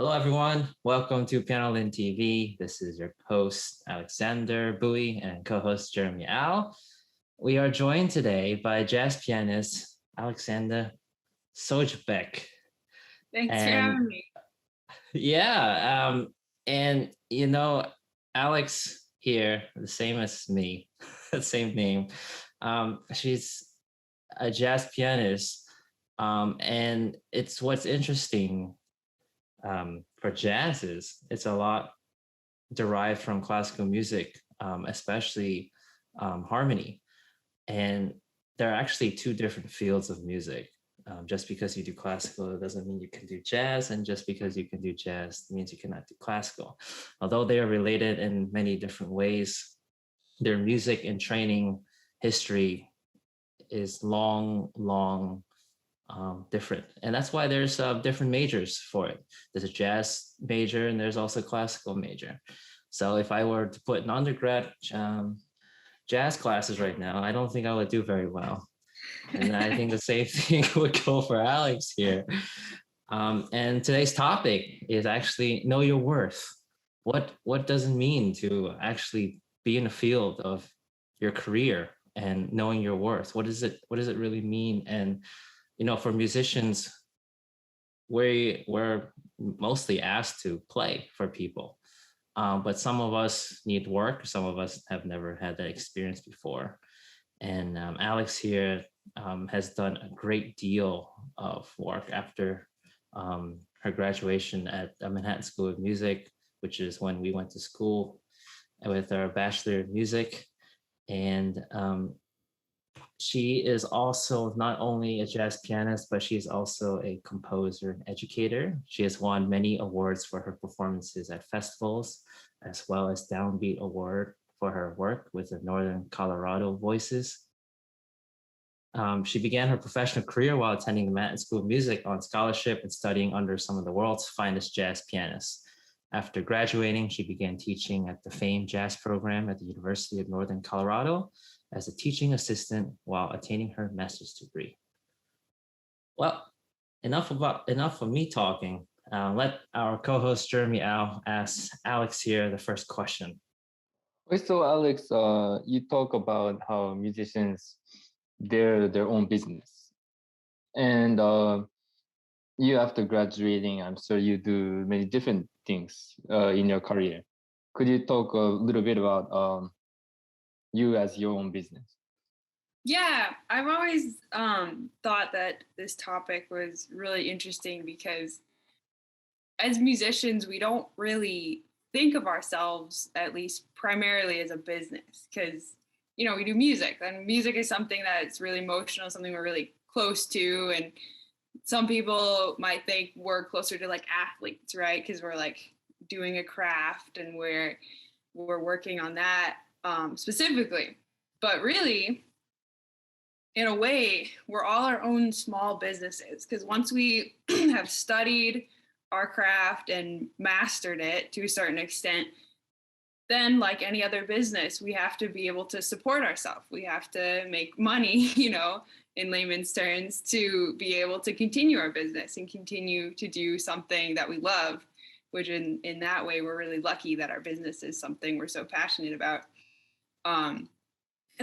Hello, everyone. Welcome to Pianolin TV. This is your host, Alexander Bowie, and co-host Jeremy Al. We are joined today by jazz pianist Alexandra Sjobeck. Thanks for having me. Yeah, Alex here, the same as me, the same name. She's a jazz pianist, and what's interesting for jazz is it's a lot derived from classical music, especially harmony. And there are actually two different fields of music. Just because you do classical doesn't mean you can do jazz, and just because you can do jazz means you cannot do classical. Although they are related in many different ways, their music and training history is long different. And that's why there's different majors for it. There's a jazz major and there's also a classical major. So if I were to put an undergrad jazz classes right now, I don't think I would do very well. And I think the same thing would go for Alex here. And today's topic is actually know your worth. What does it mean to actually be in the field of your career and knowing your worth? What does it really mean? And for musicians, we're mostly asked to play for people. But some of us need work. Some of us have never had that experience before. And Alex here has done a great deal of work after her graduation at the Manhattan School of Music, which is when we went to school with our Bachelor of Music. And she is also not only a jazz pianist, but she's also a composer and educator. She has won many awards for her performances at festivals, as well as Downbeat Award for her work with the Northern Colorado Voices. She began her professional career while attending the Manhattan School of Music on scholarship and studying under some of the world's finest jazz pianists. After graduating, she began teaching at the famed jazz program at the University of Northern Colorado as a teaching assistant while attaining her master's degree. Well, enough of me talking. Let our co-host Jeremy Al ask Alex here the first question. So Alex, you talk about how musicians, they're their own business. And you, after graduating, I'm sure you do many different things in your career. Could you talk a little bit about you as your own business? Yeah, I've always thought that this topic was really interesting because as musicians, we don't really think of ourselves, at least primarily, as a business because, we do music, and music is something that's really emotional, something we're really close to. And some people might think we're closer to like athletes, right? Because we're like doing a craft and we're working on that specifically. But really, in a way, we're all our own small businesses, because once we have studied our craft and mastered it to a certain extent, then like any other business, we have to be able to support ourselves. We have to make money, in layman's terms, to be able to continue our business and continue to do something that we love, which in that way, we're really lucky that our business is something we're so passionate about. And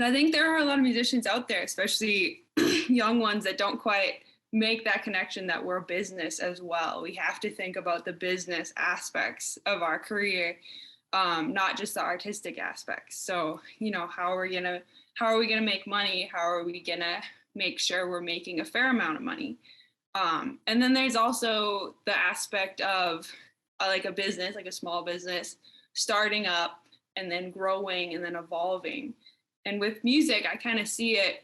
I think there are a lot of musicians out there, especially young ones, that don't quite make that connection that we're a business as well. We have to think about the business aspects of our career, not just the artistic aspects. So, how are we gonna make money? How are we gonna make sure we're making a fair amount of money? And then there's also the aspect of like a business, like a small business, starting up and then growing and then evolving. And with music, I kind of see it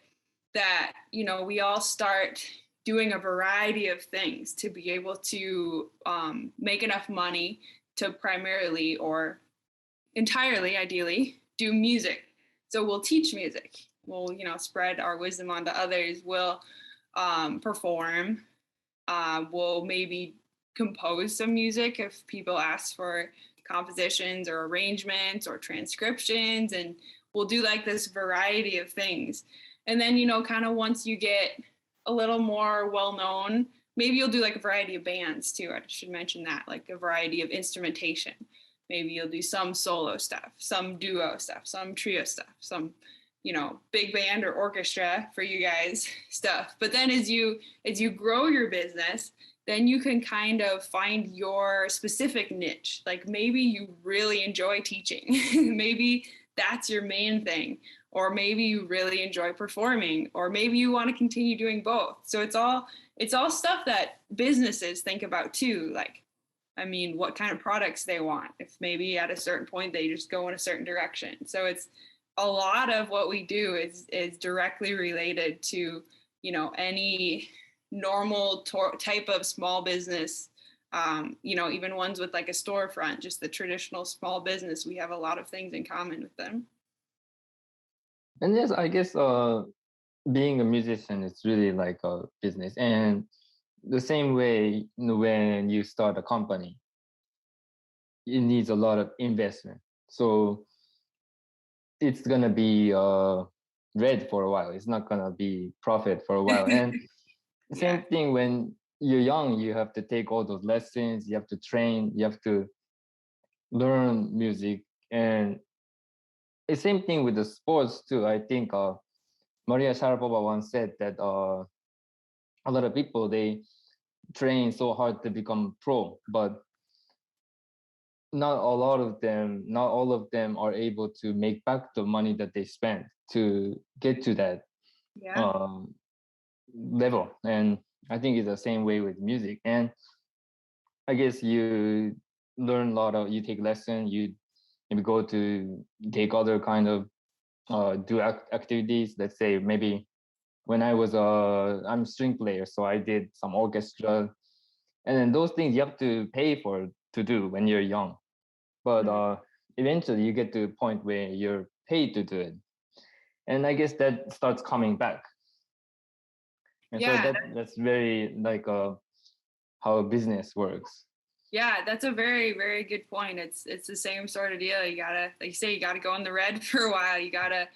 that, we all start doing a variety of things to be able to make enough money to primarily or entirely, ideally, do music. So we'll teach music. We'll, spread our wisdom onto others. We'll perform. We'll maybe compose some music if people ask for compositions or arrangements or transcriptions, and we'll do like this variety of things. And then, kind of once you get a little more well-known, maybe you'll do like a variety of bands too. I should mention that, like a variety of instrumentation. Maybe you'll do some solo stuff, some duo stuff, some trio stuff, some, big band or orchestra for you guys stuff. But then as you grow your business, then you can kind of find your specific niche. Like maybe you really enjoy teaching. Maybe that's your main thing. Or maybe you really enjoy performing, or maybe you want to continue doing both. So it's all stuff that businesses think about too. Like, what kind of products they want. If maybe at a certain point they just go in a certain direction. So it's a lot of what we do is directly related to, any normal type of small business. Even ones with like a storefront, just the traditional small business, we have a lot of things in common with them. And yes, I guess being a musician is really like a business. And the same way, when you start a company, it needs a lot of investment. So it's gonna be red for a while. It's not gonna be profit for a while. And same thing when you're young, you have to take all those lessons, you have to train, you have to learn music. And the same thing with the sports too. I think Maria Sharapova once said that a lot of people, they train so hard to become pro, but not all of them are able to make back the money that they spent to get to that level. And I think it's the same way with music. And I guess you learn you take lessons, you maybe go to take other kind of do activities. Let's say maybe when I'm a string player, so I did some orchestra, and then those things you have to pay for to do when you're young. But eventually you get to a point where you're paid to do it, and I guess that starts coming back. And so that's very like how a business works. Yeah, that's a very, very good point. It's the same sort of deal. You gotta, like you say, you gotta go in the red for a while. You gotta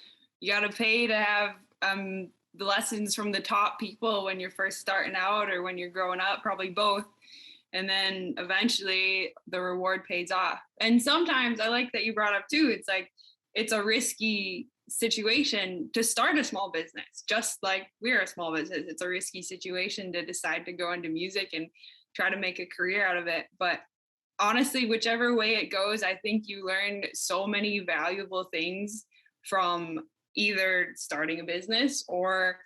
pay to have the lessons from the top people when you're first starting out or when you're growing up, probably both. And then eventually the reward pays off. And sometimes I like that you brought up too, it's like, it's a risky situation to start a small business, just like we're a small business. It's a risky situation to decide to go into music and try to make a career out of it. But honestly, whichever way it goes, I think you learn so many valuable things from either starting a business or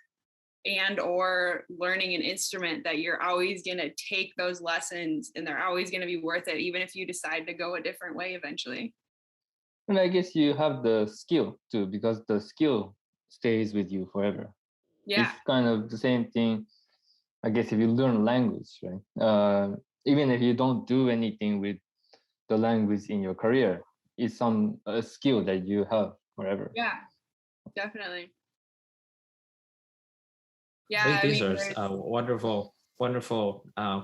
learning an instrument, that you're always going to take those lessons and they're always going to be worth it, even if you decide to go a different way eventually. And I guess you have the skill too, because the skill stays with you forever. Yeah. It's kind of the same thing, I guess, if you learn language, right? Even if you don't do anything with the language in your career, it's a skill that you have forever. Yeah, definitely. Yeah, These are wonderful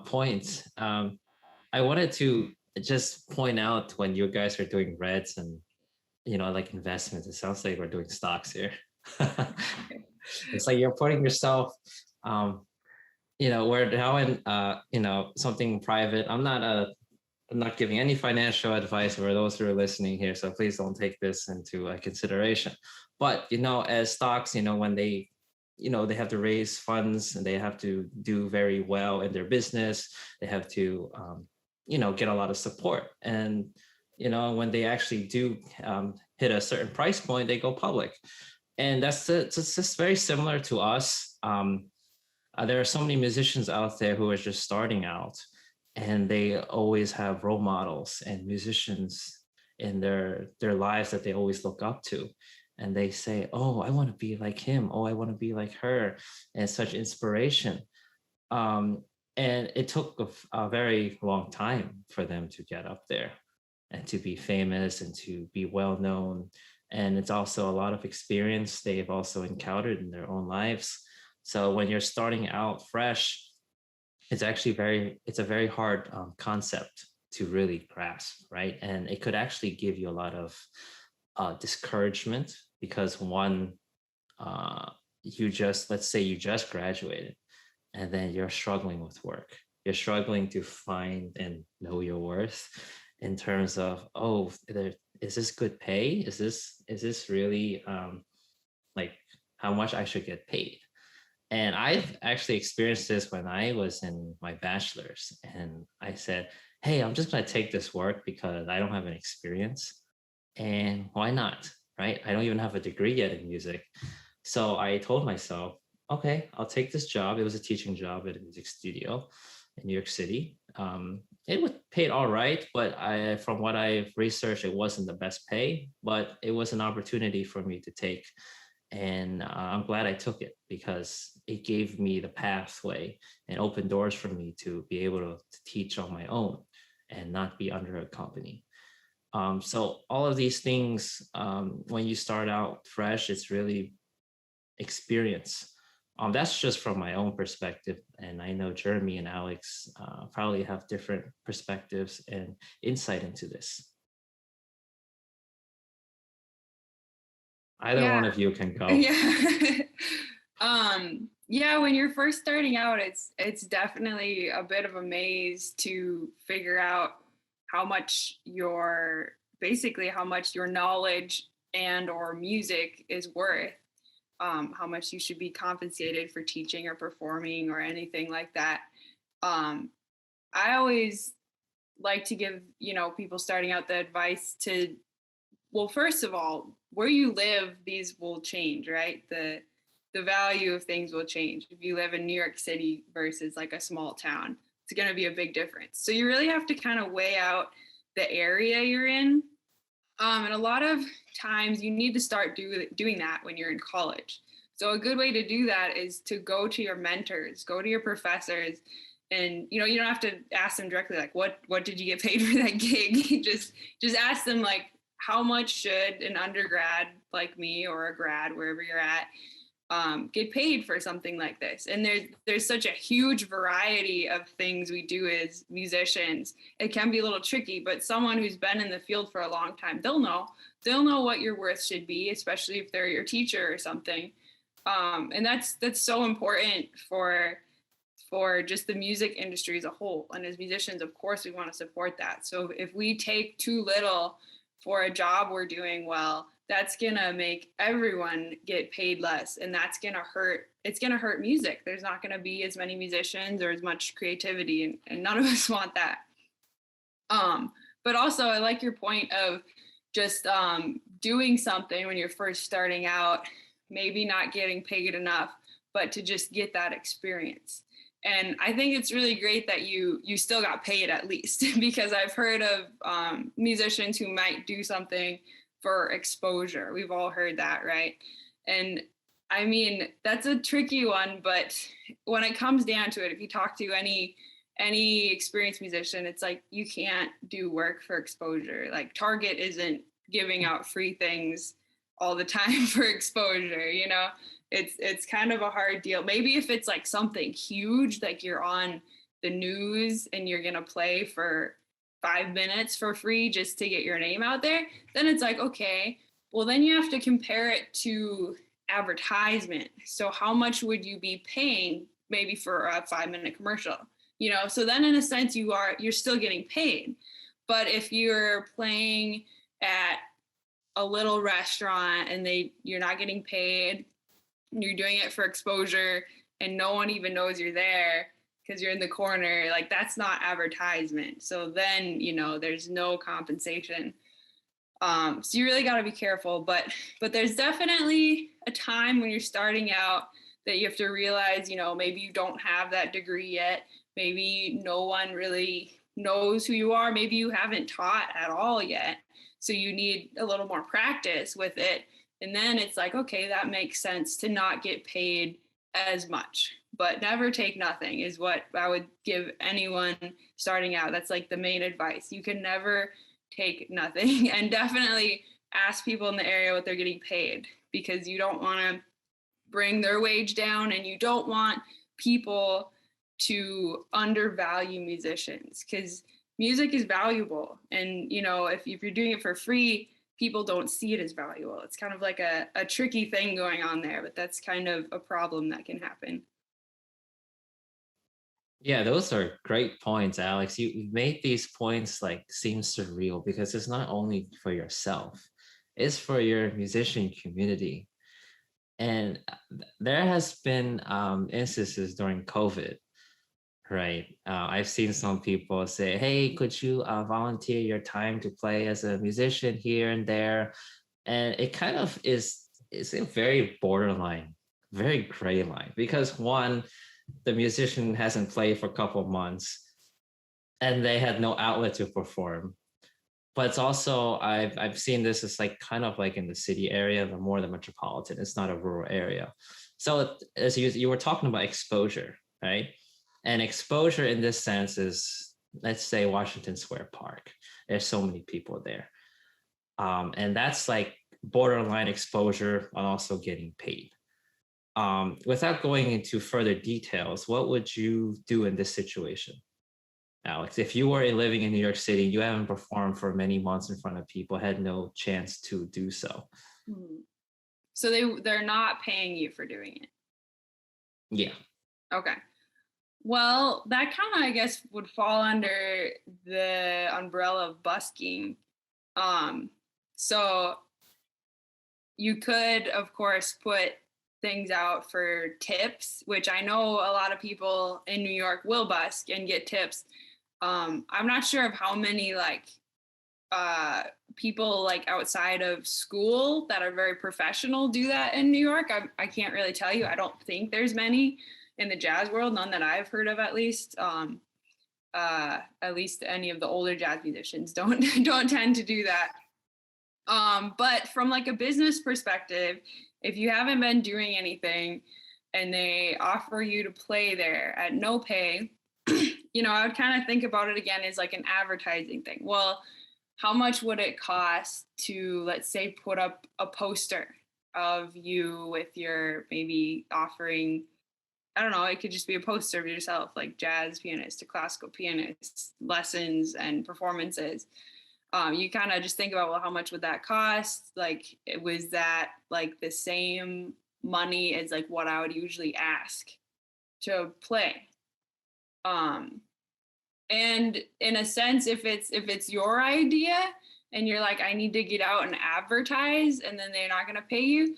points. I wanted to just point out, when you guys are doing reds and like investments, it sounds like we're doing stocks here. It's like you're putting yourself, we're now in something private. I'm not giving any financial advice for those who are listening here, so please don't take this into consideration. But as stocks, when they they have to raise funds and they have to do very well in their business. They have to get a lot of support, and when they actually do hit a certain price point, they go public. And it's just very similar to us. There are so many musicians out there who are just starting out, and they always have role models and musicians in their lives that they always look up to. And they say, oh, I want to be like him. Oh, I want to be like her. And such inspiration. And it took a very long time for them to get up there and to be famous and to be well known. And it's also a lot of experience they've also encountered in their own lives. So when you're starting out fresh, it's actually a very hard concept to really grasp, right? And it could actually give you a lot of discouragement, because one, let's say you just graduated, and then you're struggling with work. You're struggling to find and know your worth in terms of, oh, is this good pay? Is this really like how much I should get paid? And I've actually experienced this when I was in my bachelor's, and I said, hey, I'm just going to take this work because I don't have any experience. And why not? Right? I don't even have a degree yet in music. So I told myself, okay, I'll take this job. It was a teaching job at a music studio in New York City. It was paid all right, but from what I've researched, it wasn't the best pay, but it was an opportunity for me to take. And I'm glad I took it because it gave me the pathway and opened doors for me to be able to teach on my own and not be under a company. So all of these things, when you start out fresh, it's really experience. That's just from my own perspective. And I know Jeremy and Alex probably have different perspectives and insight into this. Either one of you can go. Yeah. Yeah, when you're first starting out, it's definitely a bit of a maze to figure out how much your knowledge and or music is worth, how much you should be compensated for teaching or performing or anything like that. I always like to give, people starting out the advice to, well, first of all, where you live, these will change, right? The value of things will change. If you live in New York City versus like a small town, it's going to be a big difference. So you really have to kind of weigh out the area you're in. And a lot of times you need to start doing that when you're in college. So a good way to do that is to go to your mentors, go to your professors, and you don't have to ask them directly like what did you get paid for that gig. just ask them like, how much should an undergrad like me or a grad wherever you're at get paid for something like this? And there's such a huge variety of things we do as musicians. It can be a little tricky, but someone who's been in the field for a long time, they'll know what your worth should be, especially if they're your teacher or something. And that's so important for just the music industry as a whole. And as musicians, of course, we want to support that. So if we take too little for a job we're doing well, that's gonna make everyone get paid less, and that's gonna hurt. It's gonna hurt music. There's not gonna be as many musicians or as much creativity, and none of us want that. But also, I like your point of just doing something when you're first starting out, maybe not getting paid enough, but to just get that experience. And I think it's really great that you still got paid at least, because I've heard of musicians who might do something for exposure. We've all heard that, right? And I mean, that's a tricky one, but when it comes down to it, if you talk to any experienced musician, it's like, you can't do work for exposure. Like Target isn't giving out free things all the time for exposure, It's kind of a hard deal. Maybe if it's like something huge, like you're on the news and you're going to play for 5 minutes for free just to get your name out there, then it's like, okay, well, then you have to compare it to advertisement. So how much would you be paying maybe for a 5-minute commercial? So then in a sense you're still getting paid. But if you're playing at a little restaurant and you're not getting paid, you're doing it for exposure and no one even knows you're there because you're in the corner, like that's not advertisement. So then, there's no compensation. So you really got to be careful, but there's definitely a time when you're starting out that you have to realize, maybe you don't have that degree yet. Maybe no one really knows who you are. Maybe you haven't taught at all yet. So you need a little more practice with it. And then it's like, okay, that makes sense to not get paid as much, but never take nothing is what I would give anyone starting out. That's like the main advice. You can never take nothing, and definitely ask people in the area what they're getting paid, because you don't want to bring their wage down and you don't want people to undervalue musicians, because music is valuable. And, if you're doing it for free, people don't see it as valuable. It's kind of like a tricky thing going on there, but that's kind of a problem that can happen. Yeah, those are great points, Alex. You made these points like seem surreal because it's not only for yourself, it's for your musician community. And there has been instances during COVID, right? I've seen some people say, "Hey, could you volunteer your time to play as a musician here and there?" And it kind of is a very borderline, very gray line because one, the musician hasn't played for a couple of months and they had no outlet to perform. But it's also I've seen this as like kind of like in the city area, the more the metropolitan. It's not a rural area. So as you were talking about exposure, right? And exposure in this sense is, let's say, Washington Square Park. There's so many people there, and that's like borderline exposure and also getting paid. Without going into further details, what would you do in this situation, Alex? If you were living in New York City, you haven't performed for many months in front of people, had no chance to do so. So they're not paying you for doing it? Yeah. Okay. Well, that kind of, I guess, would fall under the umbrella of busking. So you could, of course, put things out for tips, which I know a lot of people in New York will busk and get tips. I'm not sure of how many people like outside of school that are very professional do that in New York. I can't really tell you. I don't think there's many in the jazz world, none that I've heard of at least. At least any of the older jazz musicians don't tend to do that. But from like a business perspective, if you haven't been doing anything and they offer you to play there at no pay, I would kind of think about it again as like an advertising thing. Well, how much would it cost to, let's say, put up a poster of you with your maybe offering, I don't know, it could just be a poster of yourself, like jazz pianist to classical pianist, lessons and performances. You kind of just think about, well, how much would that cost? Like, was that like the same money as like what I would usually ask to play? And in a sense, if it's your idea and you're like, I need to get out and advertise, and then they're not going to pay you,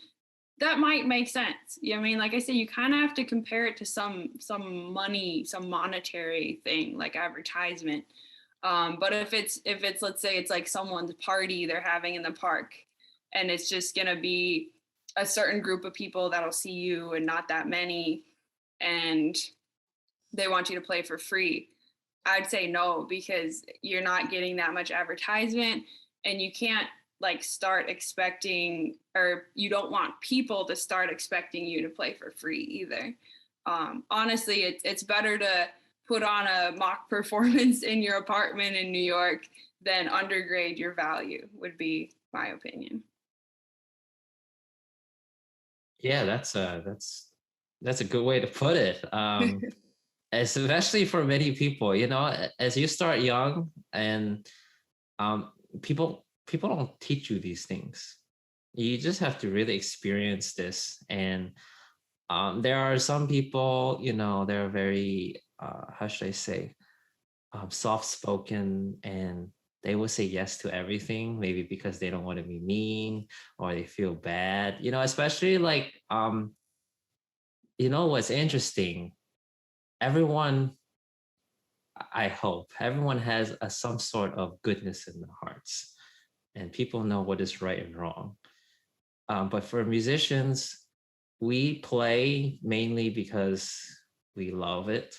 that might make sense. You know what I mean? Like I said, you kind of have to compare it to some money, some monetary thing like advertisement. But if it's let's say it's like someone's party they're having in the park, and it's just going to be a certain group of people that'll see you and not that many, and they want you to play for free, I'd say no, because you're not getting that much advertisement, and you can't like start expecting, or you don't want people to start expecting you to play for free either. Honestly, it's better to put on a mock performance in your apartment in New York than undergrade your value, would be my opinion. Yeah, that's a good way to put it. Especially for many people, as you start young, and people don't teach you these things. You just have to really experience this. And there are some people, they're very how should I say, soft-spoken, and they will say yes to everything, maybe because they don't want to be mean or they feel bad, especially like what's interesting, everyone, I hope everyone has some sort of goodness in their hearts, and people know what is right and wrong. But for musicians, we play mainly because we love it.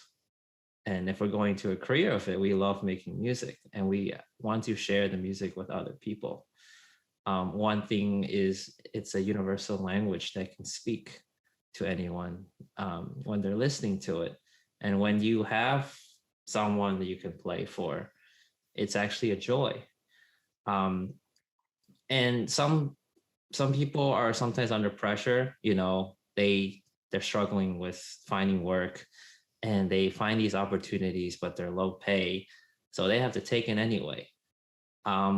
And if we're going to a career of it, we love making music and we want to share the music with other people. One thing is, it's a universal language that can speak to anyone when they're listening to it. And when you have someone that you can play for, it's actually a joy. And some people are sometimes under pressure, they're struggling with finding work, and they find these opportunities, but they're low pay, so they have to take it anyway,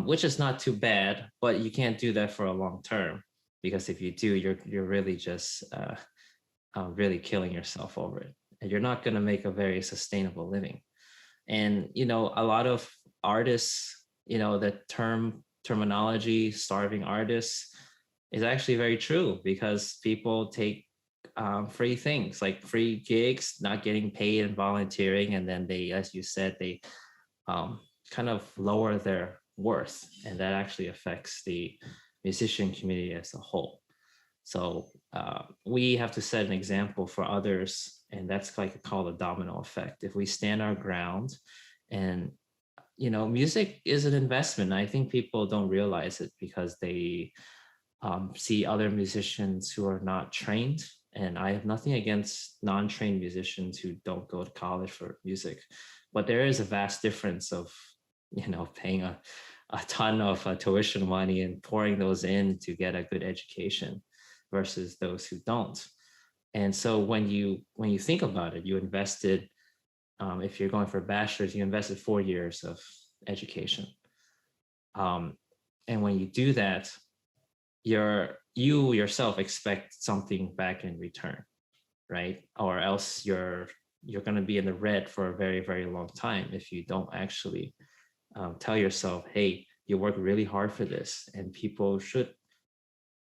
which is not too bad, but you can't do that for a long term, because if you do, you're really just really killing yourself over it. and you're not going to make a very sustainable living. And, you know, a lot of artists, you know, the terminology starving artists is actually very true, because people take free things like free gigs, not getting paid and volunteering. And then they, as you said, they kind of lower their worth. And that actually affects the musician community as a whole. So we have to set an example for others, and that's like called a domino effect. If we stand our ground, and you know, music is an investment. I think people don't realize it because they see other musicians who are not trained. And I have nothing against non-trained musicians who don't go to college for music, but there is a vast difference of, you know, paying a ton of tuition money and pouring those in to get a good education versus those who don't. And so when you think about it, you invested, if you're going for a bachelor's, you invested 4 years of education. And when you do that, you yourself expect something back in return, right? Or else you're going to be in the red for a very, very long time if you don't actually tell yourself, hey, you work really hard for this, and people should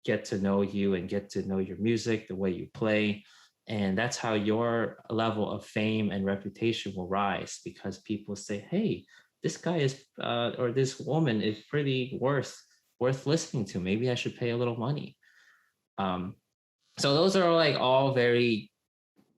get to know you and get to know your music, the way you play. And that's how your level of fame and reputation will rise, because people say, hey, this guy is, or this woman is pretty worth listening to. Maybe I should pay a little money. So those are like all very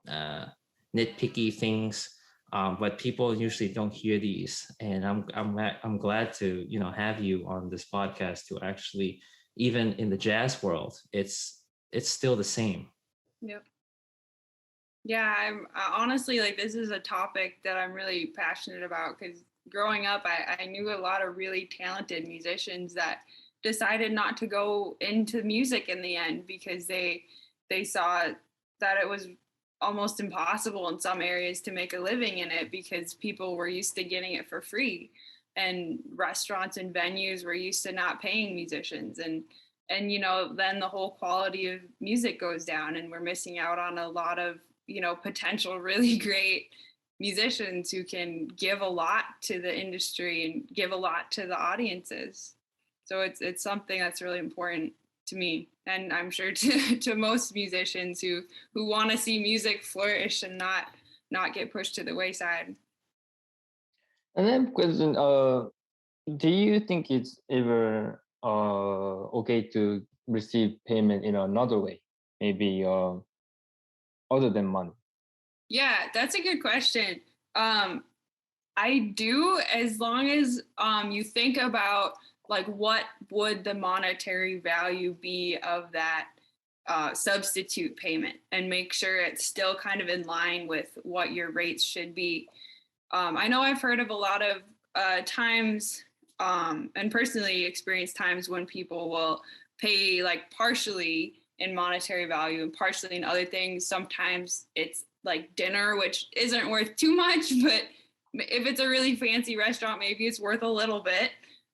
nitpicky things, but people usually don't hear these. And I'm glad to, you know, have you on this podcast to actually, even in the jazz world, it's still the same. Yep. Yeah, I'm honestly, like, this is a topic that I'm really passionate about, because growing up, I knew a lot of really talented musicians that decided not to go into music in the end because they saw that it was almost impossible in some areas to make a living in it, because people were used to getting it for free, and restaurants and venues were used to not paying musicians, and you know, then the whole quality of music goes down, and we're missing out on a lot of, you know, potential really great musicians who can give a lot to the industry and give a lot to the audiences. So it's something that's really important to me, and I'm sure to most musicians who want to see music flourish and not get pushed to the wayside. And then question, do you think it's ever okay to receive payment in another way, maybe other than money? Yeah, that's a good question. I do, as long as you think about, like, what would the monetary value be of that substitute payment, and make sure it's still kind of in line with what your rates should be. I know I've heard of a lot of times, and personally experienced times, when people will pay like partially in monetary value and partially in other things. Sometimes it's like dinner, which isn't worth too much, but if it's a really fancy restaurant, maybe it's worth a little bit.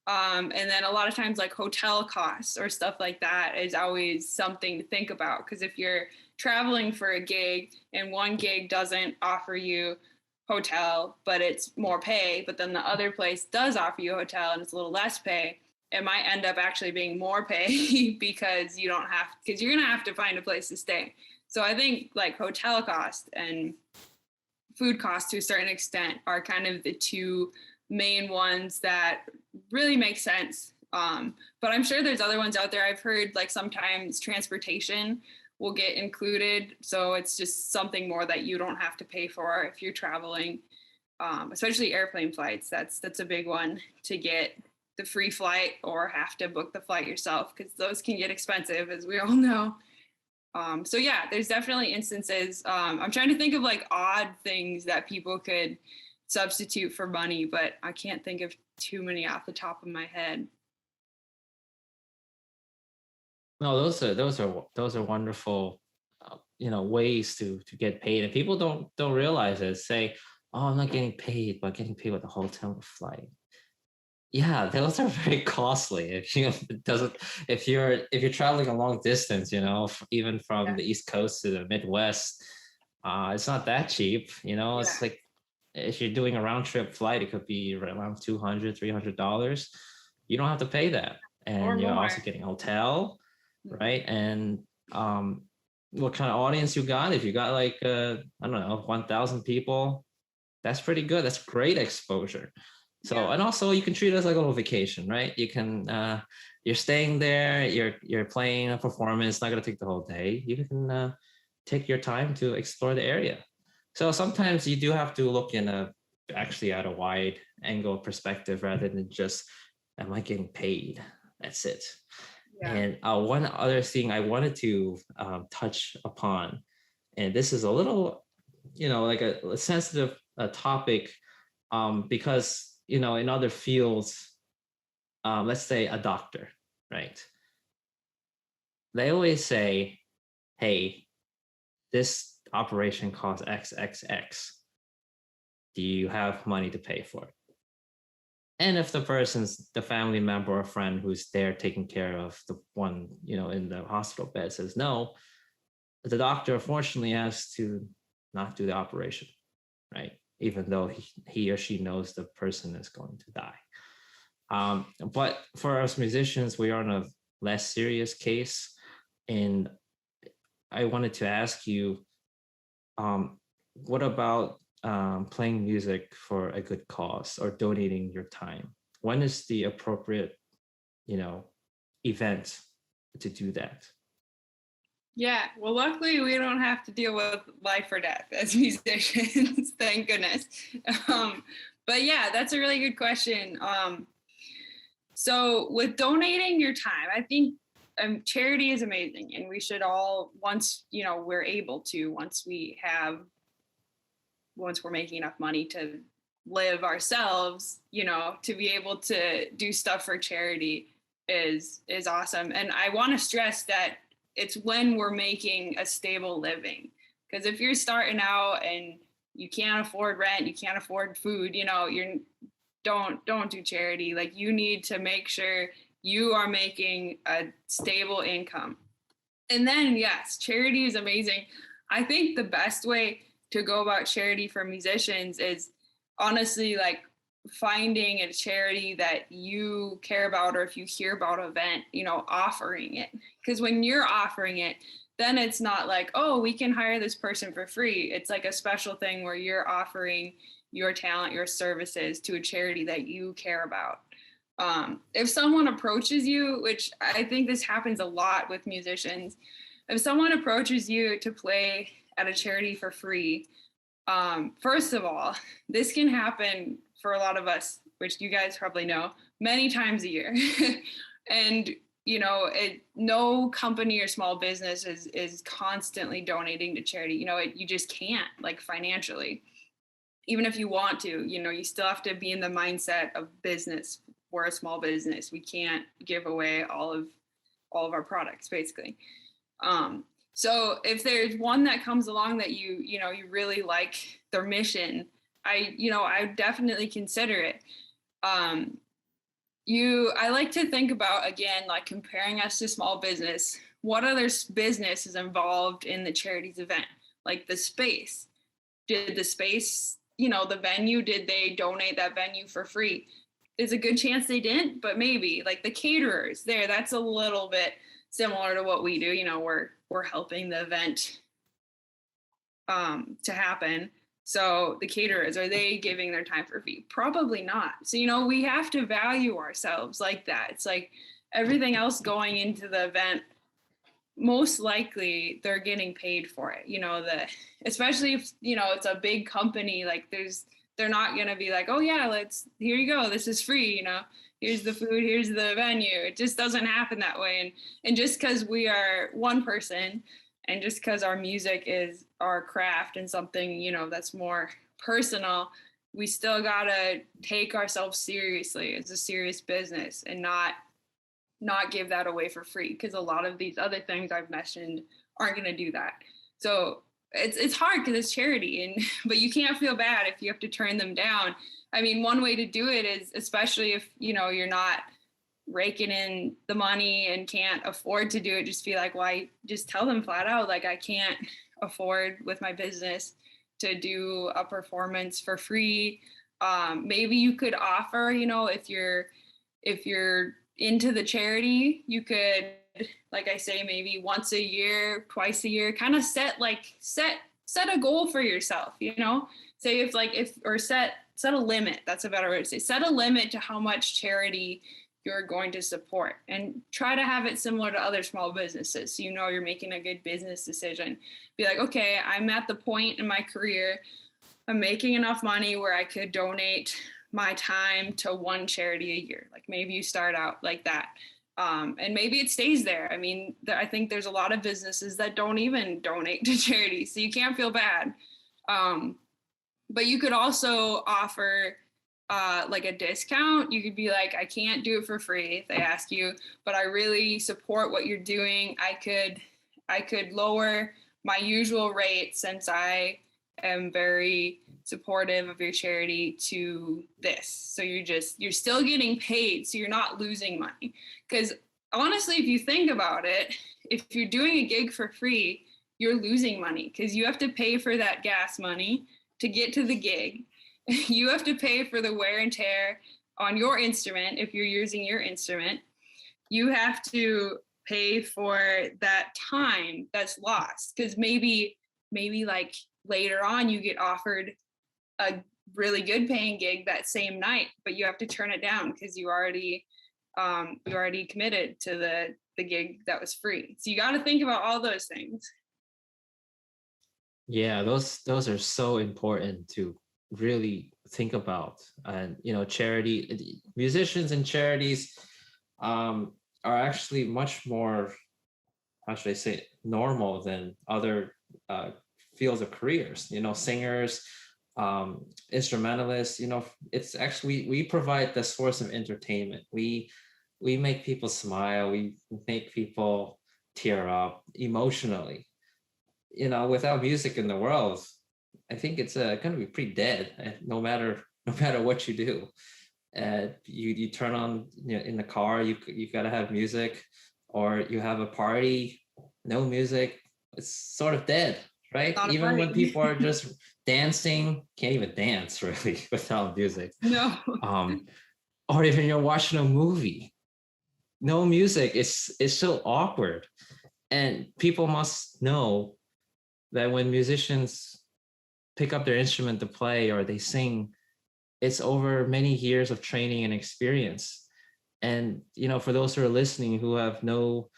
And then a lot of times, like, hotel costs or stuff like that is always something to think about, because if you're traveling for a gig and one gig doesn't offer you hotel, but it's more pay, but then the other place does offer you a hotel and it's a little less pay, it might end up actually being more pay because you're going to have to find a place to stay. So I think, like, hotel cost and food costs to a certain extent are kind of the two main ones that really make sense. But I'm sure there's other ones out there. I've heard, like, sometimes transportation will get included. So it's just something more that you don't have to pay for if you're traveling, especially airplane flights. That's a big one, to get the free flight or have to book the flight yourself, because those can get expensive, as we all know. So yeah, there's definitely instances. I'm trying to think of, like, odd things that people could substitute for money, but I can't think of too many off the top of my head. No, those are wonderful, ways to get paid, and people don't realize it. Say, oh, I'm not getting paid, but getting paid with a hotel and flight. Yeah, those are very costly. If you're traveling a long distance, even from the East Coast to the Midwest, It's not that cheap, Yeah. It's like if you're doing a round trip flight, it could be around $200, $300. You don't have to pay that. Or And you're more. also getting a hotel, Mhm. right? And what kind of audience you got? If you got like, I don't know, 1,000 people, that's pretty good. That's great exposure. So, Yeah. and also you can treat it as like a little vacation, right? You can, you're staying there, you're playing a performance, it's not going to take the whole day. You can take your time to explore the area. So sometimes you do have to look actually at a wide angle perspective rather than just, am I getting paid? That's it. Yeah. And one other thing I wanted to touch upon, and this is a little, like a sensitive topic, because, in other fields, let's say a doctor, right? They always say, hey, this operation costs XXX. Do you have money to pay for it? And if the person's the family member or friend who's there taking care of the one, in the hospital bed says no, the doctor unfortunately has to not do the operation, right? Even though he or she knows the person is going to die. But for us musicians, we are in a less serious case. And I wanted to ask you, what about playing music for a good cause or donating your time? When is the appropriate, event to do that? Yeah, well, luckily we don't have to deal with life or death as musicians, thank goodness. But yeah, that's a really good question. So with donating your time, I think charity is amazing, and we should all, once we're able to, once we're making enough money to live ourselves, to be able to do stuff for charity is awesome. And I want to stress that it's when we're making a stable living, because if you're starting out and you can't afford rent, you can't afford food, don't do charity. Like, you need to make sure you are making a stable income. And then, yes, charity is amazing. I think the best way to go about charity for musicians is honestly like finding a charity that you care about, or if you hear about an event, offering it. Because when you're offering it, then it's not like, oh, we can hire this person for free. It's like a special thing where you're offering your talent, your services to a charity that you care about. If someone approaches you, which I think this happens a lot with musicians, if someone approaches you to play at a charity for free, first of all, this can happen for a lot of us, which you guys probably know, many times a year. And, no company or small business is constantly donating to charity. You just can't, like, financially. Even if you want to, you still have to be in the mindset of business. We're a small business. We can't give away all of our products, basically. So if there's one that comes along that you really like their mission, I definitely consider it. I like to think about, again, like comparing us to small business. What other business is involved in the charity's event? Like the space. Did the space, the venue, did they donate that venue for free? There's a good chance they didn't, but maybe. Like the caterers there, that's a little bit similar to what we do. We're helping the event to happen. So the caterers, are they giving their time for free? Probably not. So, we have to value ourselves like that. It's like everything else going into the event, most likely they're getting paid for it. Especially if, it's a big company, like they're not going to be like, oh yeah, here you go, this is free, here's the food, here's the venue. It just doesn't happen that way. And just because we are one person, and just because our music is our craft and something, that's more personal, we still gotta take ourselves seriously. It's a serious business, and not give that away for free, because a lot of these other things I've mentioned aren't going to do that. So it's hard because it's charity, but you can't feel bad if you have to turn them down. I mean, one way to do it is, especially if you're not raking in the money and can't afford to do it, just be like, why? Just tell them flat out, like, I can't afford with my business to do a performance for free. Maybe you could offer, if you're into the charity, you could, like I say, maybe once a year, twice a year, kind of set a goal for yourself, say set a limit. That's a better way to say, set a limit to how much charity you're going to support, and try to have it similar to other small businesses. So, you're making a good business decision. Be like, okay, I'm at the point in my career, I'm making enough money where I could donate my time to one charity a year. Like maybe you start out like that. And maybe it stays there. I mean, I think there's a lot of businesses that don't even donate to charity, so you can't feel bad. But you could also offer like a discount. You could be like, I can't do it for free if they ask you, but I really support what you're doing. I could lower my usual rate, since I am very supportive of your charity, to this. So you're still getting paid, so you're not losing money. Because honestly, if you think about it, if you're doing a gig for free, you're losing money, because you have to pay for that gas money to get to the gig. You have to pay for the wear and tear on your instrument if you're using your instrument. You have to pay for that time that's lost, because maybe like later on you get offered a really good paying gig that same night, but you have to turn it down because you already committed to the gig that was free. So you got to think about all those things. Yeah, those are so important to really think about. And charity musicians and charities are actually much more, how should I say, normal than other fields of careers. Singers, instrumentalists. It's actually, we provide the source of entertainment. We make people smile. We make people tear up emotionally. Without music in the world, I think it's going to be pretty dead. No matter what you do, you turn on, in the car, you got to have music, or you have a party, no music, it's sort of dead, right? Even when people are just dancing, can't even dance really without music. No. Or even you're watching a movie, no music, it's so awkward. And people must know that when musicians pick up their instrument to play or they sing, it's over many years of training and experience. And, for those who are listening who have no,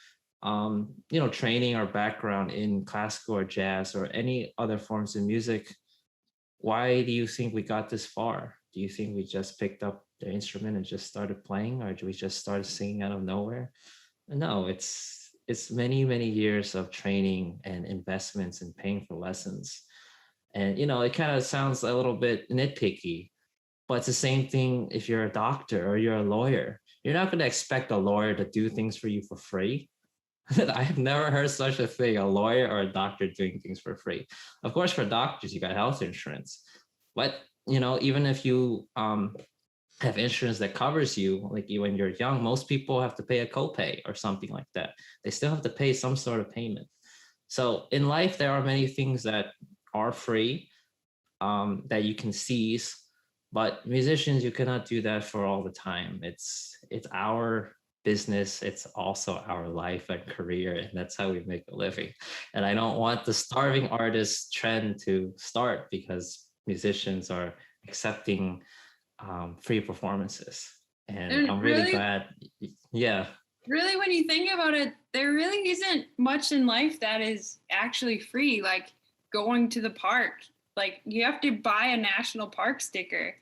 training or background in classical or jazz or any other forms of music, why do you think we got this far? Do you think we just picked up the instrument and just started playing, or do we just start singing out of nowhere? No, it's many, many years of training and investments and paying for lessons. And, it kind of sounds a little bit nitpicky, but it's the same thing if you're a doctor or you're a lawyer. You're not going to expect a lawyer to do things for you for free. I've never heard such a thing, a lawyer or a doctor doing things for free. Of course, for doctors, you got health insurance. But, even if you have insurance that covers you, like when you're young, most people have to pay a copay or something like that. They still have to pay some sort of payment. So in life, there are many things that are free, that you can seize, but musicians, you cannot do that for all the time. It's our business. It's also our life and career, and that's how we make a living. And I don't want the starving artist trend to start, because musicians are accepting free performances. And I'm really glad. Yeah. Really, when you think about it, there really isn't much in life that is actually free. Like going to the park, like you have to buy a national park sticker.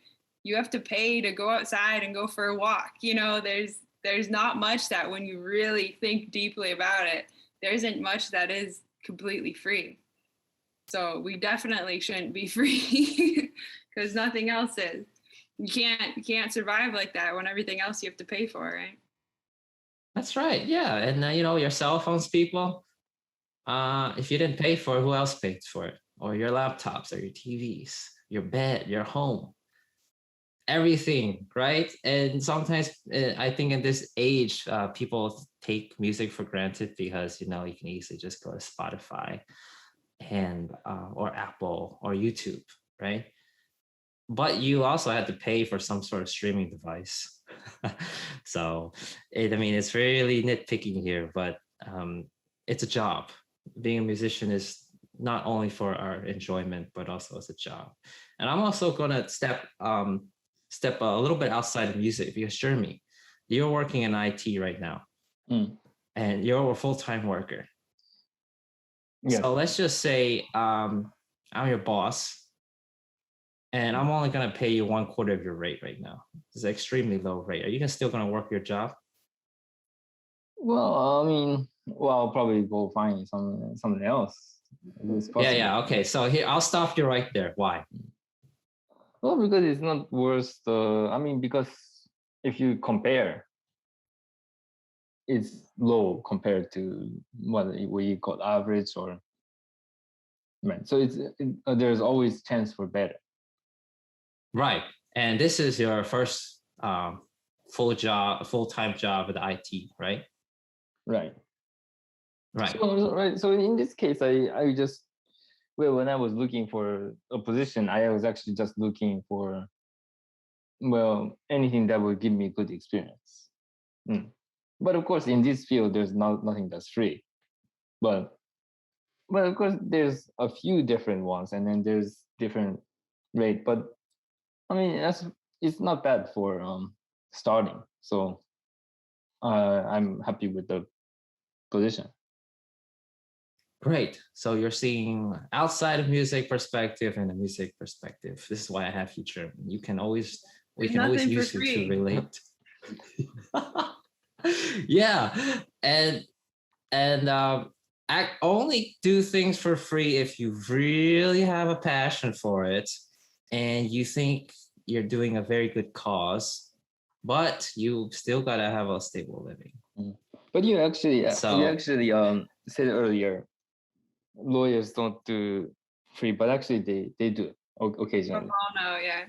You have to pay to go outside and go for a walk. There's not much that, when you really think deeply about it, there isn't much that is completely free. So we definitely shouldn't be free, because nothing else is. You can't survive like that when everything else you have to pay for, right? That's right. Yeah. And your cell phones, people, if you didn't pay for it, who else paid for it? Or your laptops or your TVs, your bed, your home, everything, right? And sometimes I think in this age, people take music for granted because, you can easily just go to Spotify. and or Apple or YouTube, right? But you also had to pay for some sort of streaming device. So I mean, it's really nitpicking here, but it's a job. Being a musician is not only for our enjoyment, but also as a job. And I'm also gonna step a little bit outside of music, because Jeremy, you're working in IT right now, and you're a full-time worker. Yeah. So let's just say I'm your boss, and I'm only going to pay you 1/4 of your rate right now. It's an extremely low rate. Are you still going to work your job? Well, I mean, I'll probably go find something else. Yeah. Okay. So here, I'll stop you right there. Why? Well, because it's not worth because if you compare, it's low compared to what we call average, or right. So there's always chance for better. Right. And this is your first full-time job at IT, right? Right. Right. So in this case, I just, when I was looking for a position, I was actually just looking for, anything that would give me good experience. But of course, in this field, there's nothing that's free. But of course, there's a few different ones, and then there's different rate. But I mean, it's not bad for starting. So I'm happy with the position. Great. So you're seeing outside of music perspective and a music perspective. This is why I have you, Jeremy. We can always use you to relate. Yeah, and I only do things for free if you really have a passion for it, and you think you're doing a very good cause, but you still gotta have a stable living. But you actually said earlier, lawyers don't do free, but actually they do occasionally. No, yeah.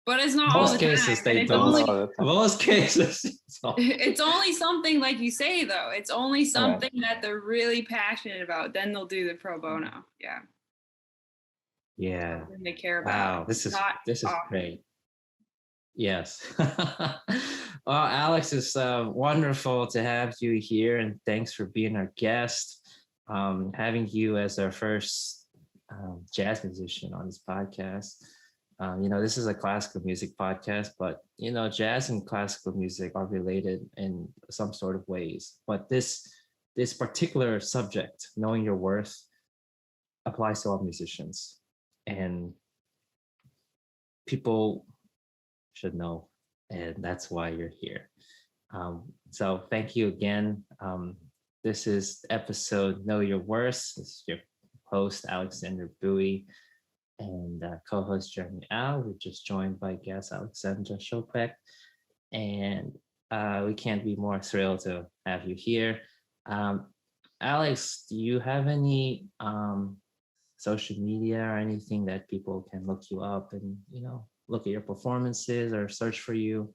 But it's not most all the cases time. They don't. Most cases. It's only something like you say, though. It's only something that they're really passionate about. Then they'll do the pro bono. Yeah. Yeah. Something they care about. Wow, this is great. Yes. Well, Alex, it's wonderful to have you here, and thanks for being our guest. Having you as our first jazz musician on this podcast. This is a classical music podcast, but jazz and classical music are related in some sort of ways. But this particular subject, knowing your worth, applies to all musicians, and people should know, and that's why you're here. So thank you again. This is episode Know Your Worth. This is your host, Alexander Bowie, and co-host Jeremy Al. We're just joined by guest Alexandra Sjobeck, and we can't be more thrilled to have you here. Alex, do you have any social media or anything that people can look you up and look at your performances or search for you?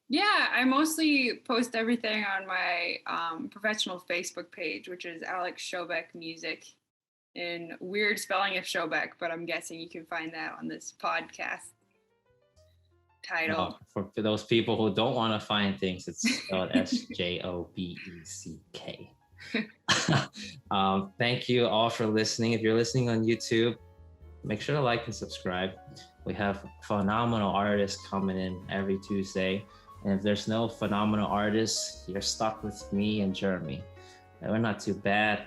Yeah, I mostly post everything on my professional Facebook page, which is Alex Sjobeck Music. In weird spelling of Sjobeck, but I'm guessing you can find that on this podcast title. For those people who don't want to find things, it's spelled Sjobeck. Thank you all for listening. If you're listening on YouTube, make sure to like and subscribe. We have phenomenal artists coming in every Tuesday. And if there's no phenomenal artists, you're stuck with me and Jeremy. And we're not too bad.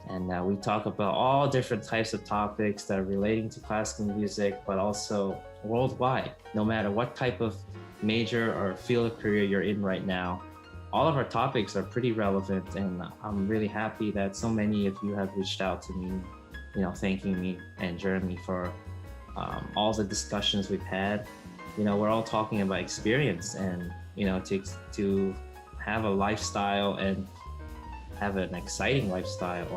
And we talk about all different types of topics that are relating to classical music, but also worldwide. No matter what type of major or field of career you're in right now, all of our topics are pretty relevant. And I'm really happy that so many of you have reached out to me, thanking me and Jeremy for all the discussions we've had. We're all talking about experience and, to have a lifestyle and have an exciting lifestyle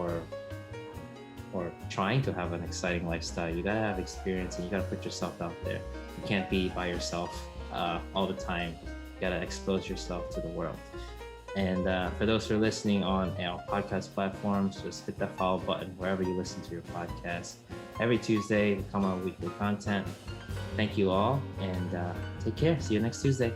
or trying to have an exciting lifestyle, you gotta have experience and you gotta put yourself out there. You can't be by yourself all the time. You gotta expose yourself to the world. And for those who are listening on podcast platforms, just hit that follow button wherever you listen to your podcast. Every Tuesday, we come out with weekly content. Thank you all, and take care. See you next Tuesday.